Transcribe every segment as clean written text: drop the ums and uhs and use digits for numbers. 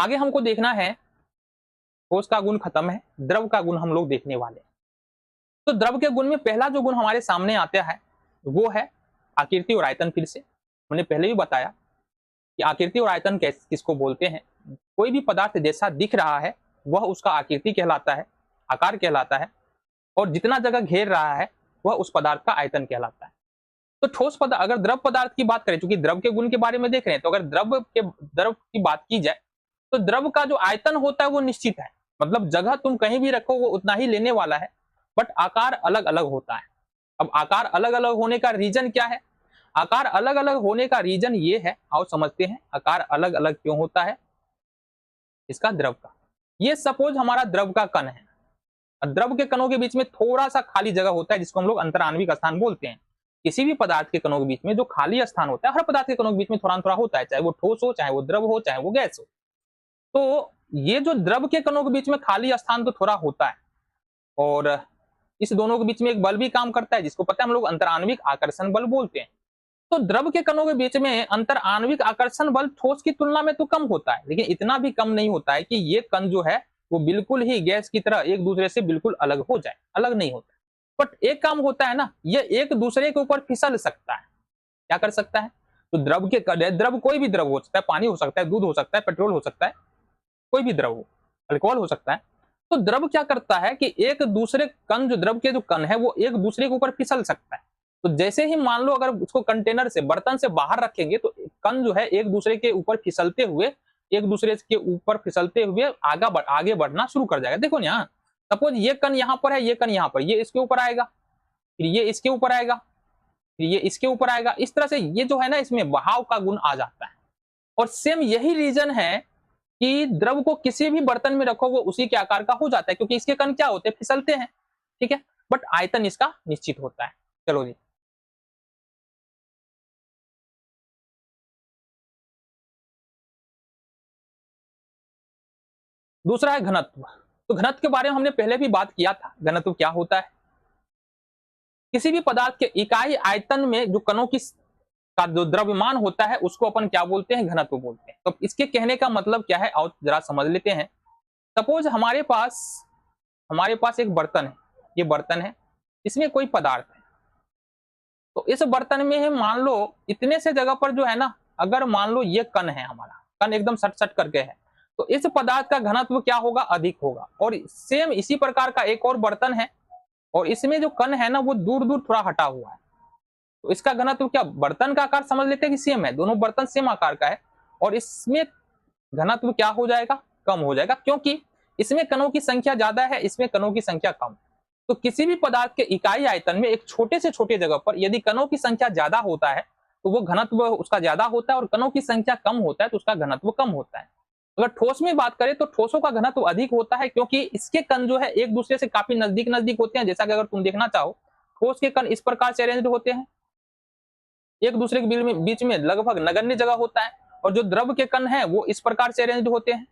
आगे हमको देखना है, ठोस का गुण खत्म है, द्रव का गुण हम लोग देखने वाले हैं। तो द्रव के गुण में पहला जो गुण हमारे सामने आता है वो है आकृति और आयतन। फिर से मैंने पहले भी बताया कि आकृति और आयतन किसको बोलते हैं। कोई भी पदार्थ जैसा दिख रहा है वह उसका आकृति कहलाता है, आकार कहलाता है, और जितना जगह घेर रहा है वह उस पदार्थ का आयतन कहलाता है। तो ठोस पदार्थ, अगर द्रव पदार्थ की बात करें, क्योंकि द्रव के गुण के बारे में देख रहे हैं, तो अगर द्रव की बात की जाए तो द्रव का जो आयतन होता है वो निश्चित है, मतलब जगह तुम कहीं भी रखो वो उतना ही लेने वाला है, बट आकार अलग अलग होता है। अब आकार अलग अलग होने का रीजन क्या है? आकार अलग अलग होने का रीजन ये है, आओ समझते हैं आकार अलग अलग क्यों होता है इसका, द्रव का। ये सपोज हमारा द्रव का कण है, द्रव के कणों के बीच में थोड़ा सा खाली जगह होता है जिसको हम लोग अंतराण्विक स्थान बोलते हैं। किसी भी पदार्थ के कणों के बीच में जो खाली स्थान होता है, हर पदार्थ के कणों के बीच में थोड़ा थोड़ा होता है, चाहे वो ठोस हो, चाहे वो द्रव हो, चाहे वो गैस हो। तो ये जो द्रव के कणों के बीच में खाली स्थान तो थोड़ा होता है, और इस दोनों के बीच में एक बल भी काम करता है जिसको पता है हम लोग अंतराण्विक आकर्षण बल बोलते हैं। तो द्रव के कणों के बीच में अंतराण्विक आकर्षण बल ठोस की तुलना में तो कम होता है, लेकिन इतना भी कम नहीं होता है कि ये कण जो है वो बिल्कुल ही गैस की तरह एक दूसरे से बिल्कुल अलग हो जाए, अलग नहीं होता। बट एक काम होता है ना, ये एक दूसरे के ऊपर फिसल सकता है। क्या कर सकता है? तो द्रव कोई भी द्रव हो सकता है, पानी हो सकता है, दूध हो सकता है, पेट्रोल हो सकता है, कोई भी द्रव हो, अल्कोहल हो सकता है। तो द्रव क्या करता है कि एक दूसरे कण, जो द्रव के जो कण है वो एक दूसरे के ऊपर फिसल सकता है। तो जैसे ही मान लो अगर उसको कंटेनर से, बर्तन से बाहर रखेंगे तो कण जो है एक दूसरे के ऊपर फिसलते हुए, आगे बढ़ना शुरू कर जाएगा। देखो यहाँ सपोज ये कण यहाँ पर है, ये कण यहाँ पर, ये इसके ऊपर आएगा, फिर ये इसके ऊपर आएगा, फिर ये इसके ऊपर आएगा। इस तरह से ये जो है ना, इसमें बहाव का गुण आ जाता है। और सेम यही रीजन है कि द्रव को किसी भी बर्तन में रखो वो उसी के आकार का हो जाता है, क्योंकि इसके कण क्या होते हैं, फिसलते हैं। ठीक है, बट आयतन इसका निश्चित होता है। चलो जी, दूसरा है घनत्व। तो घनत्व के बारे में हमने पहले भी बात किया था। घनत्व क्या होता है? किसी भी पदार्थ के इकाई आयतन में जो कणों की का जो द्रव्यमान होता है उसको अपन क्या बोलते हैं? घनत्व बोलते हैं। तो इसके कहने का मतलब क्या है, और जरा समझ लेते हैं। सपोज हमारे पास एक बर्तन है, ये बर्तन है, इसमें कोई पदार्थ है। तो इस बर्तन में है, मान लो इतने से जगह पर जो है ना, अगर मान लो ये कण है, हमारा कण एकदम सट सट करके है, तो इस पदार्थ का घनत्व क्या होगा? अधिक होगा। और सेम इसी प्रकार का एक और बर्तन है, और इसमें जो कण है ना वो दूर दूर थोड़ा हटा हुआ है, तो इसका घनत्व क्या? बर्तन का आकार समझ लेते हैं कि सेम है, दोनों बर्तन सेम आकार का है, और इसमें घनत्व क्या हो जाएगा? कम हो जाएगा, क्योंकि इसमें कणों की संख्या ज्यादा है, इसमें कणों की संख्या कम। तो किसी भी पदार्थ के इकाई आयतन में एक छोटे से छोटे जगह पर यदि कणों की संख्या ज्यादा होता है तो वो घनत्व उसका ज्यादा होता है, और कणों की संख्या कम होता है तो उसका घनत्व कम होता है। अगर ठोस में बात करें तो ठोसों का घनत्व अधिक होता है, क्योंकि इसके कण जो है एक दूसरे से काफी नजदीक नजदीक होते हैं। जैसा कि अगर तुम देखना चाहो, ठोस के कण इस प्रकार से अरेंज्ड होते हैं, एक दूसरे के बीच में लगभग नगण्य जगह होता है, और जो द्रव के कण है वो इस प्रकार से अरेंज्ड होते हैं,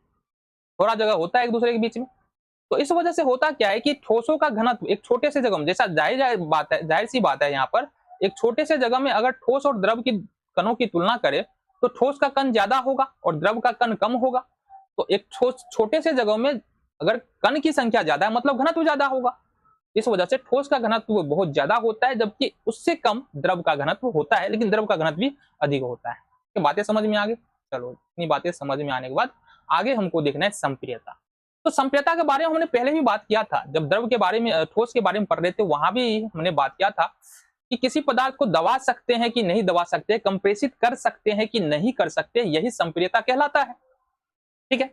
थोड़ा जगह होता है एक दूसरे के बीच में। तो इस वजह से होता क्या है कि ठोसों का घनत्व एक छोटे से जगह में, जैसा जाहिर सी बात है, यहाँ पर एक छोटे से जगह में अगर ठोस और द्रव की कणों की तुलना करें तो ठोस का कण ज्यादा होगा और द्रव का कण कम होगा। तो एक छोटे से जगह में अगर कण की संख्या ज्यादा है मतलब घनत्व ज्यादा होगा। इस वजह से ठोस का घनत्व बहुत ज्यादा होता है, जबकि उससे कम द्रव का घनत्व होता है, लेकिन द्रव का घनत्व भी अधिक होता है। ये बातें समझ में आ गई? चलो, इतनी बातें समझ में आने के बाद आगे हमको देखना है संप्रियता। तो संप्रियता के बारे में हमने पहले भी बात किया था, जब द्रव के बारे में, ठोस के बारे में पढ़ रहे थे, वहां भी हमने बात किया था कि किसी पदार्थ को दबा सकते हैं कि नहीं दबा सकते, कंप्रेसित कर सकते हैं कि नहीं कर सकते, यही संप्रियता कहलाता है। ठीक है,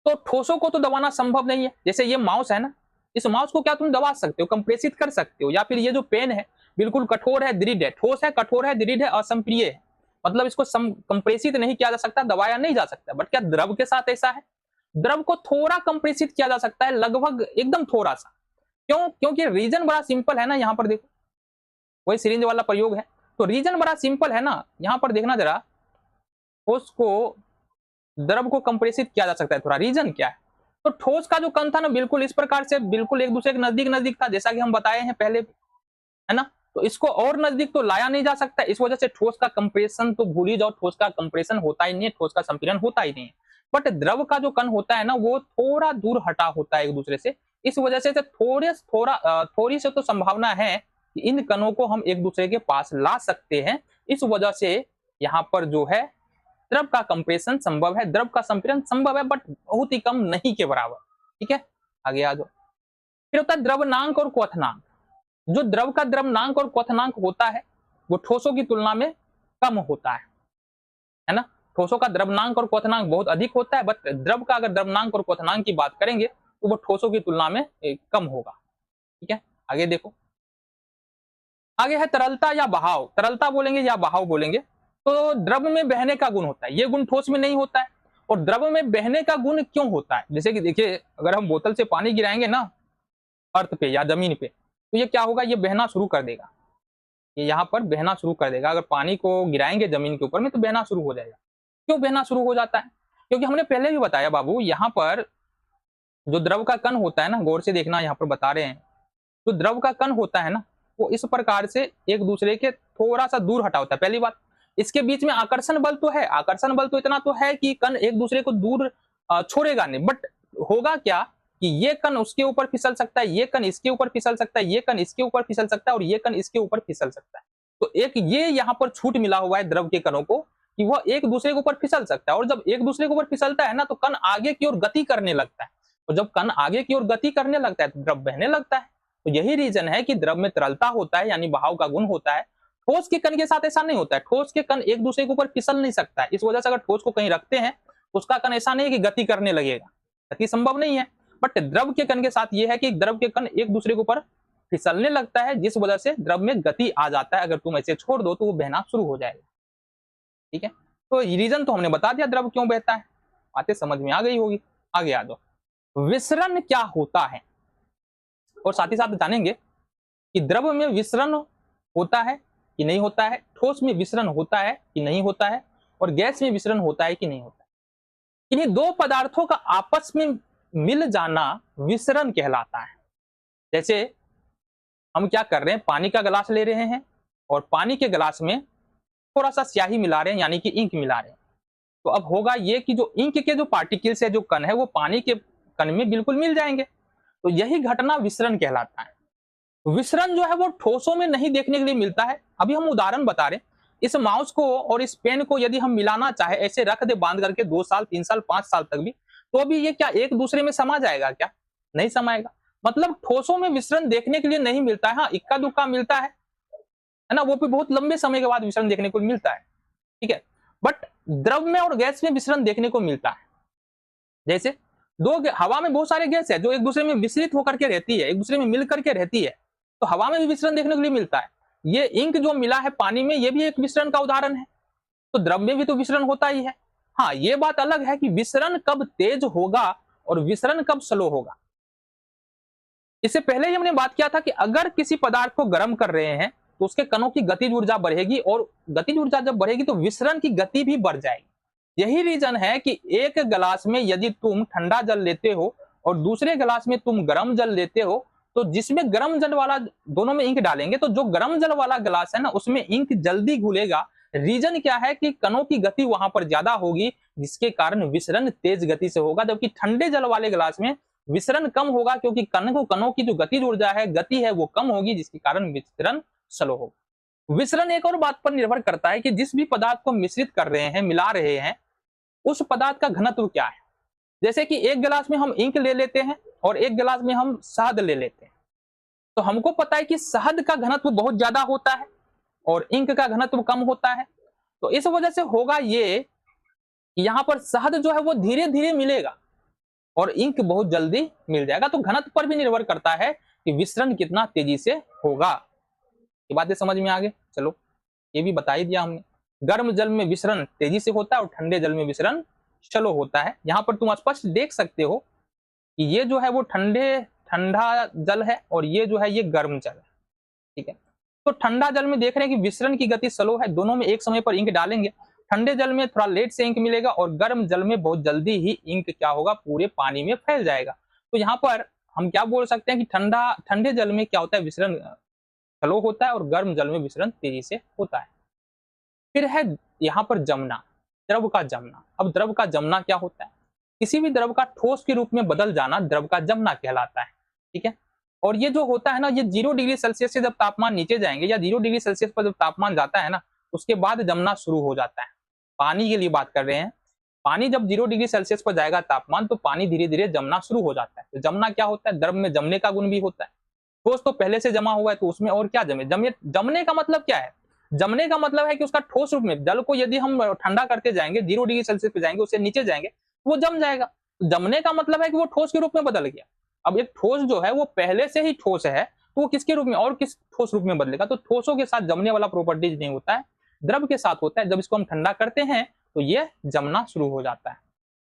तो ठोसों को तो दबाना संभव नहीं है। जैसे ये माउस है ना, इस माउस को क्या तुम दबा सकते हो, कंप्रेसित कर सकते हो, या फिर ये जो पेन है बिल्कुल कठोर है, दृढ़ है, ठोस है, कठोर है, दृढ़ है, असंप्रिय है, मतलब इसको कंप्रेसित नहीं किया जा सकता, दबाया नहीं जा सकता। बट क्या द्रव के साथ ऐसा है? द्रव को थोड़ा कंप्रेसित किया जा सकता है, लगभग एकदम थोड़ा सा। क्यों? क्योंकि रीजन बड़ा सिंपल है ना। यहाँ पर देखो, वही सिरिंज वाला प्रयोग है, तो रीजन बड़ा सिंपल है ना। यहाँ पर देखना जरा, ठोस को, द्रव को कंप्रेसित किया जा सकता है थोड़ा, रीजन क्या है? तो ठोस का जो कण था ना, बिल्कुल इस प्रकार से बिल्कुल एक दूसरे के नजदीक नजदीक था, जैसा कि हम बताए हैं पहले, है ना। तो इसको और नजदीक तो लाया नहीं जा सकता, इस वजह से ठोस का कंप्रेशन तो भूल ही जाओ, ठोस का कंप्रेशन होता ही नहीं है, ठोस का संपीड़न होता ही नहीं है। बट द्रव का जो कण होता है ना वो थोड़ा दूर हटा होता है एक दूसरे से। इस वजह से थोड़ी से तो संभावना है कि इन कणों को हम एक दूसरे के पास ला सकते हैं। इस वजह से यहाँ पर जो है द्रव का कंप्रेशन संभव है, द्रव का संपीड़न संभव है, बट बहुत ही कम, नहीं के बराबर। ठीक है, आगे आ जाओ। फिर होता है द्रवनांक और क्वथनांक। जो द्रव का द्रवनांक और क्वथनांक होता है वो ठोसों की तुलना में कम होता है ना। ठोसों का द्रवनांक और क्वथनांक बहुत अधिक होता है, बट द्रव का अगर द्रवनांक और क्वथनांक की बात करेंगे तो वो ठोसों की तुलना में कम होगा। ठीक है, आगे देखो। आगे है तरलता या बहाव। तरलता बोलेंगे या बहाव बोलेंगे तो द्रव में बहने का गुण होता है, ये गुण ठोस में नहीं होता है। और द्रव में बहने का गुण क्यों होता है? जैसे कि देखिए, अगर हम बोतल से पानी गिराएंगे ना अर्थ पे या जमीन पे, तो ये क्या होगा, ये बहना शुरू कर देगा, ये यहाँ पर बहना शुरू कर देगा। अगर पानी को गिराएंगे जमीन के ऊपर में तो बहना शुरू हो जाएगा। क्यों बहना शुरू हो जाता है? क्योंकि हमने पहले भी बताया बाबू, यहाँ पर जो द्रव का कण होता है ना, गौर से देखना, यहाँ पर बता रहे हैं, जो द्रव का कण होता है ना वो इस प्रकार से एक दूसरे के थोड़ा सा दूर हटा होता है। पहली बात, इसके बीच में आकर्षण बल तो है, आकर्षण बल तो इतना तो है कि कण एक दूसरे को दूर छोड़ेगा नहीं, बट होगा क्या कि ये कण उसके ऊपर फिसल सकता है, ये कण इसके ऊपर फिसल सकता है, ये कण इसके ऊपर फिसल सकता है और ये कण इसके ऊपर फिसल सकता है। तो एक ये यहाँ पर छूट मिला हुआ है द्रव के कणों को कि वह एक दूसरे के ऊपर फिसल सकता है। और जब एक दूसरे के ऊपर फिसलता है ना तो कण आगे की ओर गति करने लगता है, और जब कण आगे की ओर गति करने लगता है तो द्रव बहने लगता है। तो यही रीजन है कि द्रव में तरलता होता है, यानी बहाव का गुण होता है। ठोस के कण के साथ ऐसा नहीं होता है, ठोस के कण एक दूसरे के ऊपर फिसल नहीं सकता है। इस वजह से अगर ठोस को कहीं रखते हैं उसका कण ऐसा नहीं है कि गति करने लगेगा, गति संभव नहीं है। बट द्रव के कण के साथ यह है कि द्रव के कण एक दूसरे के ऊपर फिसलने लगता है, जिस वजह से द्रव में गति आ जाता है। अगर तुम ऐसे छोड़ दो तो वो बहना शुरू हो जाएगा। ठीक है, तो रीजन तो हमने बता दिया द्रव क्यों बहता है, बातें समझ में आ गई होगी। आगे आ जाओ। विसरण क्या होता है, और साथ ही साथ जानेंगे कि द्रव में विसरण होता है कि नहीं होता है, ठोस में विसरण होता है कि नहीं होता है, और गैस में विसरण होता है कि नहीं होता है। इन्हीं दो पदार्थों का आपस में मिल जाना विसरण कहलाता है। जैसे हम क्या कर रहे हैं, पानी का गिलास ले रहे हैं और पानी के गिलास में थोड़ा सा स्याही मिला रहे हैं, यानी कि इंक मिला रहे हैं। तो अब होगा ये कि जो इंक के जो पार्टिकल्स है, जो कण है, वो पानी के कण में बिल्कुल मिल जाएंगे। तो यही घटना विसरण कहलाता है। विसरण जो है वो ठोसों में नहीं देखने के लिए मिलता है। अभी हम उदाहरण बता रहे हैं, इस माउस को और इस पेन को यदि हम मिलाना चाहे, ऐसे रख दे बांध करके 2 साल 3 साल 5 साल तक भी, तो अभी ये क्या एक दूसरे में समा जाएगा? क्या नहीं समाएगा। मतलब ठोसों में विसरण देखने के लिए नहीं मिलता है। हाँ, इक्का दुक्का मिलता है ना, वो भी बहुत लंबे समय के बाद विसरण देखने को मिलता है। ठीक है, बट द्रव में और गैस में विसरण देखने को मिलता है। जैसे हवा में बहुत सारे गैस है जो एक दूसरे में मिश्रित होकर के रहती है, एक दूसरे में मिल करके रहती है, तो हवा में भी विसरण देखने के लिए मिलता है। ये इंक जो मिला है पानी में, ये भी एक विसरण का उदाहरण है। तो द्रव में भी तो विसरण होता ही है। हाँ, ये बात अलग है कि विसरण कब तेज होगा और विसरण कब स्लो होगा। इससे पहले ही हमने बात किया था कि अगर किसी पदार्थ को गर्म कर रहे हैं तो उसके कणों की गतिज ऊर्जा बढ़ेगी, और गतिज ऊर्जा जब बढ़ेगी तो विसरण की गति भी बढ़ जाएगी। यही रीजन है कि एक गिलास में यदि तुम ठंडा जल लेते हो और दूसरे गिलास में तुम गर्म जल लेते हो, तो जिसमें गर्म जल वाला, दोनों में इंक डालेंगे तो जो गर्म जल वाला गिलास है ना उसमें इंक जल्दी घुलेगा। रीजन क्या है कि कणों की गति वहां पर ज्यादा होगी, जिसके कारण विसरण तेज गति से होगा। जबकि ठंडे जल वाले गिलास में विसरण कम होगा, क्योंकि कणों की जो गतिज ऊर्जा है, गति है, वो कम होगी, जिसके कारण विसरण स्लो होगा। विसरण एक और बात पर निर्भर करता है कि जिस भी पदार्थ को मिश्रित कर रहे हैं, मिला रहे हैं, उस पदार्थ का घनत्व क्या है। जैसे कि एक गिलास में हम इंक ले लेते हैं और एक गिलास में हम शहद ले लेते हैं, तो हमको पता है कि शहद का घनत्व बहुत ज्यादा होता है और इंक का घनत्व कम होता है। तो इस वजह से होगा ये कि यहाँ पर शहद जो है वो धीरे धीरे मिलेगा और इंक बहुत जल्दी मिल जाएगा। तो घनत्व पर भी निर्भर करता है कि विसरण कितना तेजी से होगा। ये बातें समझ में आ गए। चलो, ये भी बता ही दिया हमने। गर्म जल में विसरण तेजी से होता है और ठंडे जल में विसरण स्लो होता है। यहाँ पर तुम स्पष्ट देख सकते हो कि ये जो है वो ठंडा जल है और ये जो है ये गर्म जल है। ठीक है, तो ठंडा जल में देख रहे हैं कि विसरण की गति स्लो है, दोनों में एक समय पर इंक डालेंगे। ठंडे जल में थोड़ा लेट से इंक मिलेगा और गर्म जल में बहुत जल्दी ही इंक क्या होगा, पूरे पानी में फैल जाएगा। तो यहाँ पर हम क्या बोल सकते हैं कि ठंडे जल में क्या होता है, विसरण स्लो होता है और गर्म जल में विसरण तेजी से होता है। फिर है यहाँ पर जमना, द्रव का जमना। अब द्रव का जमना क्या होता है? किसी भी द्रव का ठोस के रूप में बदल जाना द्रव का जमना कहलाता है। ठीक है, और ये जो होता है ना, ये 0 डिग्री सेल्सियस से जब तापमान नीचे जाएंगे या 0 डिग्री सेल्सियस पर जब तापमान जाता है ना, उसके बाद जमना शुरू हो जाता है। पानी के लिए बात कर रहे हैं, पानी जब 0 डिग्री सेल्सियस पर जाएगा तापमान, तो पानी धीरे धीरे जमना शुरू हो जाता है। तो जमना क्या होता है, द्रव में जमने का गुण भी होता है। ठोस तो पहले से जमा हुआ है, तो उसमें और क्या जमे, जमने का मतलब क्या है, जमने का मतलब है कि उसका ठोस रूप में, जल को यदि हम ठंडा करते जाएंगे 0 डिग्री सेल्सियस पे जाएंगे, उससे नीचे जाएंगे, वो जम जाएगा। तो जमने का मतलब है कि वो ठोस के रूप में बदल गया। अब एक ठोस जो है वो पहले से ही ठोस है, तो वो किसके रूप में और किस ठोस रूप में बदलेगा, तो ठोसों के साथ जमने वाला प्रॉपर्टीज नहीं होता है, द्रव के साथ होता है। जब इसको हम ठंडा करते हैं तो ये जमना शुरू हो जाता है।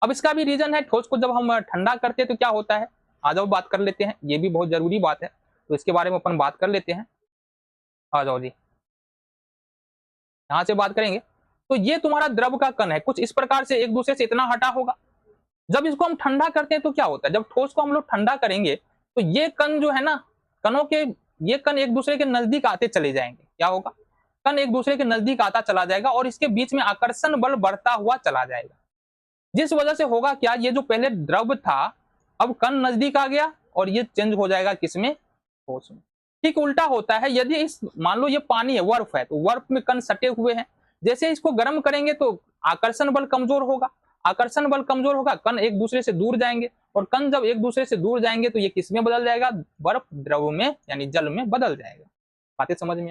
अब इसका भी रीजन है, ठोस को जब हम ठंडा करते हैं तो क्या होता है, आ जाओ बात कर लेते हैं, ये भी बहुत जरूरी बात है, तो इसके बारे में अपन बात कर लेते हैं। आ जाओ जी, यहां से बात करेंगे। तो ये तुम्हारा द्रव का कण है, कुछ इस प्रकार से एक दूसरे से इतना हटा होगा। जब इसको हम ठंडा करते हैं तो क्या होता है, जब ठोस को हम लोग ठंडा करेंगे तो ये कण जो है ना, कणों के ये कण एक दूसरे के नजदीक आते चले जाएंगे। क्या होगा, कण एक दूसरे के नजदीक आता चला जाएगा और इसके बीच में आकर्षण बल बढ़ता हुआ चला जाएगा, जिस वजह से होगा क्या, ये जो पहले द्रव था अब कण नजदीक आ गया और ये चेंज हो जाएगा किसमें, ठोस में। ठीक उल्टा होता है, यदि इस मान लो ये पानी है, बर्फ है, तो बर्फ में कण सटे हुए हैं, जैसे इसको गर्म करेंगे तो आकर्षण बल कमजोर होगा, आकर्षण बल कमजोर होगा, कण एक दूसरे से दूर जाएंगे, और कण जब एक दूसरे से दूर जाएंगे तो ये किसमें बदल जाएगा, बर्फ द्रव में यानी जल में बदल जाएगा। बातें समझ में